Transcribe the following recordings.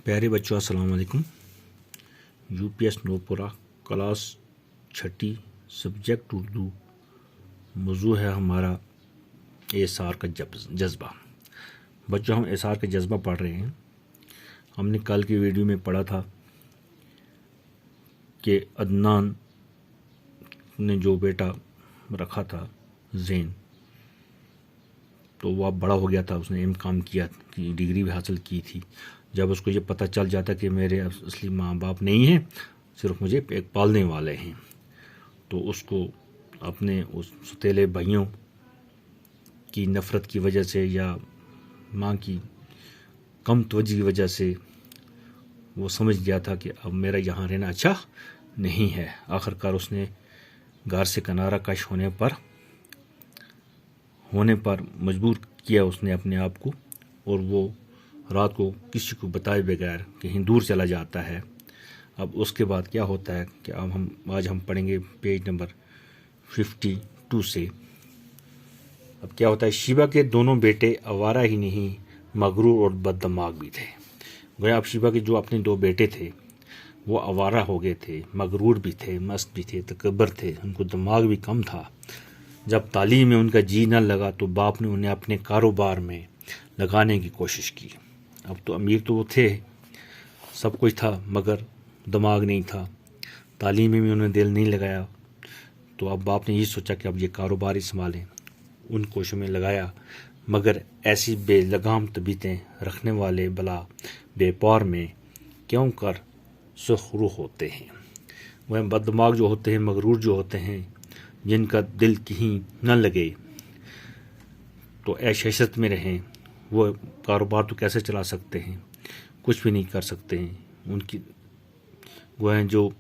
प्यारे बच्चों अस्सलाम वालेकुम। यूपीएस नोपुरा क्लास 6 सब्जेक्ट उर्दू। मौजू है हमारा एसार का जज्बा। बच्चों, हम एसार का जज्बा पढ़ रहे हैं। हमने कल की वीडियो में पढ़ा था कि अदनान ने जो बेटा रखा था ज़ैन, तो वह बड़ा हो गया था, उसने काम किया, की डिग्री भी हासिल की थी। जब उसको ये पता चल जाता कि मेरे असली माँ बाप नहीं हैं, सिर्फ मुझे एक पालने वाले हैं, तो उसको अपने उस सौतेले भाइयों की नफ़रत की वजह से या माँ की कम तवज्जो की वजह से वो समझ गया था कि अब मेरा यहाँ रहना अच्छा नहीं है। आखिरकार उसने घर से किनारा कश होने पर मजबूर किया उसने अपने आप को, और वो रात को किसी को बताए बगैर कहीं दूर चला जाता है। अब उसके बाद क्या होता है कि आज हम पढ़ेंगे पेज नंबर 52 से। अब क्या होता है, शिवा के दोनों बेटे आवारा ही नहीं मगरूर और बददिमाग भी थे। गोया अब शिवा के जो अपने दो बेटे थे वो आवारा हो गए थे, मगरूर भी थे, मस्त भी थे, तकब्बर थे, उनको दिमाग भी कम था। जब तालीम में उनका जी न लगा तो बाप ने उन्हें अपने कारोबार में लगाने की कोशिश की। अब तो अमीर तो वो थे, सब कुछ था, मगर दिमाग नहीं था, तालीम में उन्हें दिल नहीं लगाया। तो अब बाप ने ये सोचा कि अब ये कारोबार ही संभालें। उन कोशिशों में लगाया, मगर ऐसी बेलगाम तबीयतें रखने वाले भला व्यापार में क्यों कर सुखरू होते हैं। वह बददिमाग जो होते हैं, मगरूर जो होते हैं, जिनका दिल कहीं न लगे, तो ऐश-इशरत में रहें, वो कारोबार तो कैसे चला सकते हैं, कुछ भी नहीं कर सकते हैं। उनकी वह जो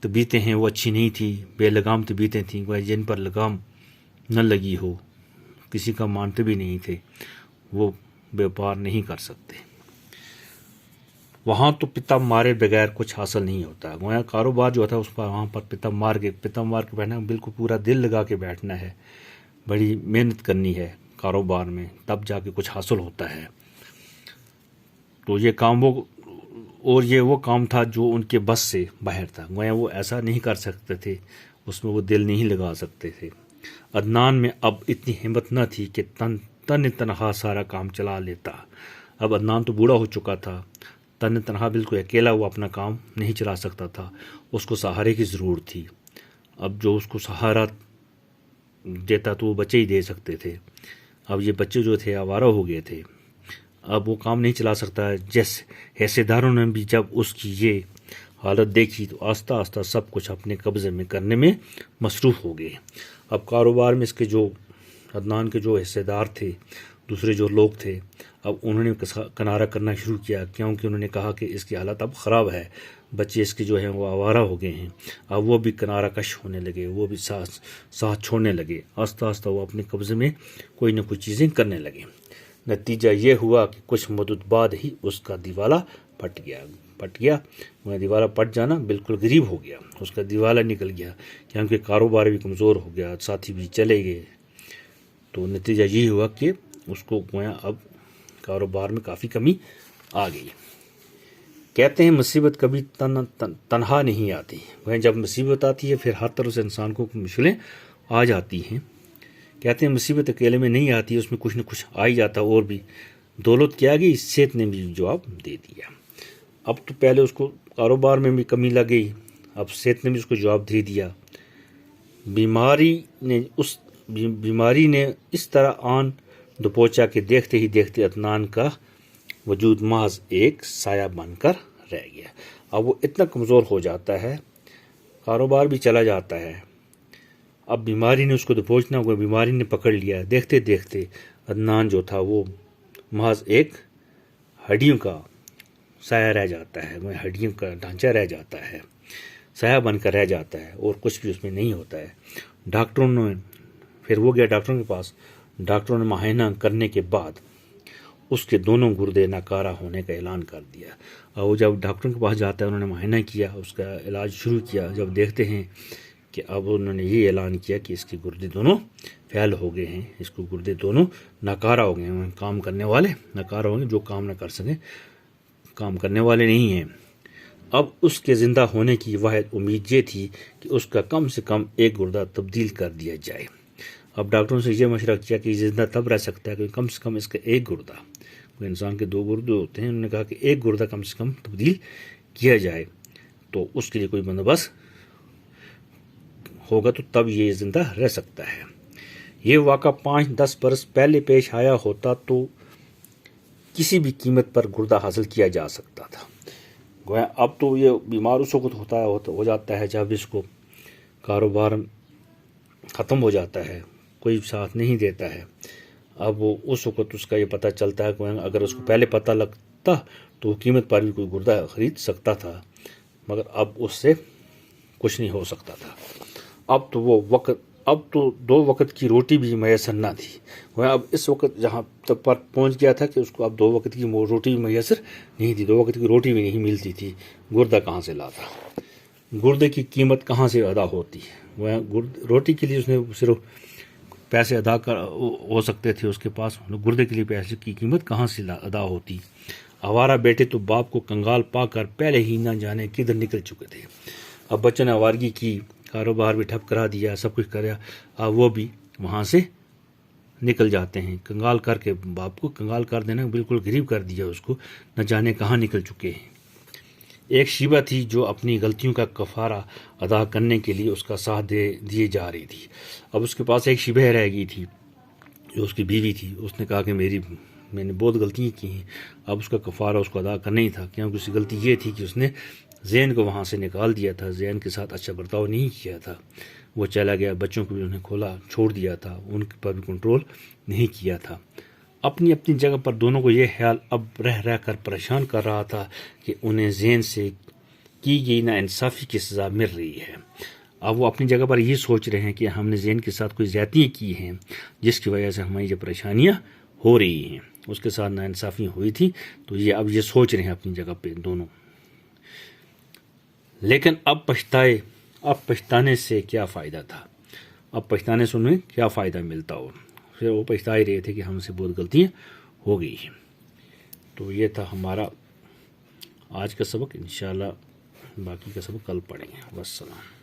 तबीयतें हैं वो अच्छी नहीं थी, बेलगाम तबीयतें थीं। वह जिन पर लगाम न लगी हो, किसी का मानते भी नहीं थे, वो व्यापार नहीं कर सकते। वहाँ तो पिता मारे बगैर कुछ हासिल नहीं होता। वहाँ कारोबार जो था उस पर वहाँ पर पिता मार के बैठना, बिल्कुल पूरा दिल लगा के बैठना है, बड़ी मेहनत करनी है कारोबार में, तब जाके कुछ हासिल होता है। तो ये काम वो काम था जो उनके बस से बाहर था। वो ऐसा नहीं कर सकते थे, उसमें वो दिल नहीं लगा सकते थे। अदनान में अब इतनी हिम्मत न थी कि तनहा सारा काम चला लेता। अब अदनान तो बूढ़ा हो चुका था, तनहा बिल्कुल अकेला वो अपना काम नहीं चला सकता था, उसको सहारे की ज़रूरत थी। अब जो उसको सहारा देता तो वो बच्चे ही दे सकते थे। अब ये बच्चे जो थे आवारा हो गए थे, अब वो काम नहीं चला सकता। जैसे हैसेदारों ने भी जब उसकी ये हालत देखी तो आस्ता आस्ता सब कुछ अपने कब्ज़े में करने में मसरूफ़ हो गए। अब कारोबार में इसके जो अदनान के जो हिस्सेदार थे, दूसरे जो लोग थे, अब उन्होंने किनारा करना शुरू किया, क्योंकि उन्होंने कहा कि इसकी हालत अब ख़राब है, बच्चे इसके जो हैं वो आवारा हो गए हैं। अब वो भी किनारा कश होने लगे, वो भी साथ छोड़ने लगे। आस्ता आस्ता वो अपने कब्ज़े में कोई न कोई चीज़ें करने लगे। नतीजा ये हुआ कि कुछ मदद बाद ही उसका दिवाला पट गया। वह दिवाला पट जाना बिल्कुल गरीब हो गया, उसका दिवाला निकल गया, क्योंकि कारोबार भी कमज़ोर हो गया, साथी भी चले गए। तो नतीजा ये हुआ कि उसको अब कारोबार में काफ़ी कमी आ गई। कहते हैं मुसीबत कभी तन्हा नहीं आती। वह जब मुसीबत आती है फिर हर तरह से इंसान को मुश्किलें आ जाती हैं। कहते हैं मुसीबत अकेले में नहीं आती, उसमें कुछ न कुछ आ ही जाता। और भी दौलत क्या गई, सेहत ने भी जवाब दे दिया। अब तो पहले उसको कारोबार में भी कमी लग गई, अब सेहत ने भी उसको जवाब दे दिया। बीमारी ने इस तरह आन दबोचा कि देखते ही देखते अदनान का वजूद महज एक साया बनकर रह गया। अब वो इतना कमज़ोर हो जाता है, कारोबार भी चला जाता है, अब बीमारी ने उसको दबोचना हुआ, बीमारी ने पकड़ लिया। देखते देखते अदनान जो था वो महज एक हड्डियों का साया रह जाता है, वह हड्डियों का ढांचा रह जाता है, साया बनकर रह जाता है, और कुछ भी उसमें नहीं होता है। डॉक्टरों ने फिर वो गया डॉक्टरों के पास। डॉक्टरों ने मुआयना करने के बाद उसके दोनों गुर्दे नाकारा होने का ऐलान कर दिया। और वो जब डॉक्टरों के पास जाता है, उन्होंने मुआयना किया, उसका इलाज शुरू किया। जब देखते हैं कि अब उन्होंने ये ऐलान किया कि इसके गुर्दे दोनों फैल हो गए हैं, इसको गुर्दे दोनों नाकारा हो गए हैं, काम करने वाले नाकारा हो गए, जो काम ना कर सकें کام کرنے والے نہیں ہیں۔ اب اس کے زندہ ہونے کی واحد امید یہ تھی کہ اس کا کم سے کم ایک گردہ تبدیل کر دیا جائے۔ اب ڈاکٹروں سے یہ مشورہ کیا کہ یہ زندہ تب رہ سکتا ہے کہ کم سے کم اس کا ایک گردہ، کوئی انسان کے 2 گردے ہوتے ہیں، انہوں نے کہا کہ ایک گردہ کم سے کم تبدیل کیا جائے تو اس کے لیے کوئی بندوبست ہوگا تو تب یہ زندہ رہ سکتا ہے۔ یہ واقعہ 5-10 برس پہلے پیش آیا ہوتا تو کسی بھی قیمت پر گردہ حاصل کیا جا سکتا تھا۔ گویا اب تو یہ بیمار اس وقت ہو جاتا ہے جب اس کو کاروبار ختم ہو جاتا ہے، کوئی ساتھ نہیں دیتا ہے۔ اب وہ اس وقت اس کا یہ پتہ چلتا ہے کہ اگر اس کو پہلے پتہ لگتا تو وہ قیمت پر بھی کوئی گردہ خرید سکتا تھا، مگر اب اس سے کچھ نہیں ہو سکتا تھا۔ اب تو 2 وقت کی روٹی بھی میسر نہ تھی۔ وہ اب اس وقت جہاں تک پر پہنچ گیا تھا کہ اس کو اب 2 وقت کی روٹی بھی میسر نہیں تھی، 2 وقت کی روٹی بھی نہیں ملتی تھی، گردہ کہاں سے لاتا؟ گردے کی قیمت کہاں سے ادا ہوتی؟ وہ روٹی کے لیے اس نے صرف پیسے ادا ہو سکتے تھے اس کے پاس، گردے کے لیے پیسے کی قیمت کہاں سے ادا ہوتی؟ آوارہ بیٹے تو باپ کو کنگال پا کر پہلے ہی نہ جانے کدھر نکل چکے تھے۔ اب بچوں نے آوارگی کی، کاروبار بھی ٹھپ کرا دیا، سب کچھ کرا، اب وہ بھی وہاں سے نکل جاتے ہیں۔ کنگال کر کے باپ کو کنگال کر دینا، بالکل غریب کر دیا اس کو، نہ جانے کہاں نکل چکے ہیں۔ ایک شیبہ تھی جو اپنی غلطیوں کا کفارہ ادا کرنے کے لیے اس کا ساتھ دیے جا رہی تھی۔ اب اس کے پاس ایک شیبہ رہ گئی تھی جو اس کی بیوی تھی۔ اس نے کہا کہ میں نے بہت غلطیاں کی ہیں، اب اس کا کفارہ اس کو ادا کرنا ہی تھا، کیونکہ اس کی غلطی یہ تھی کہ اس نے زین کو وہاں سے نکال دیا تھا، زین کے ساتھ اچھا برتاؤ نہیں کیا تھا، وہ چلا گیا، بچوں کو بھی انہوں نے چھوڑ دیا تھا، ان پر بھی کنٹرول نہیں کیا تھا۔ اپنی اپنی جگہ پر دونوں کو یہ خیال اب رہ کر پریشان کر رہا تھا کہ انہیں زین سے کی گئی ناانصافی کی سزا مل رہی ہے۔ اب وہ اپنی جگہ پر یہ سوچ رہے ہیں کہ ہم نے زین کے ساتھ کوئی زیادتیاں کی ہیں جس کی وجہ سے ہماری یہ پریشانیاں ہو رہی ہیں، اس کے ساتھ ناانصافی ہوئی تھی، تو اب یہ سوچ رہے ہیں اپنی جگہ پہ دونوں۔ لیکن اب پچھتانے سے کیا فائدہ تھا؟ اب پچھتانے سے انہیں کیا فائدہ ملتا ہو؟ پھر وہ پچھتا ہی رہے تھے کہ ہم سے بہت غلطیاں ہو گئی ہیں۔ تو یہ تھا ہمارا آج کا سبق، انشاءاللہ باقی کا سبق کل پڑھیں گے۔ والسلام۔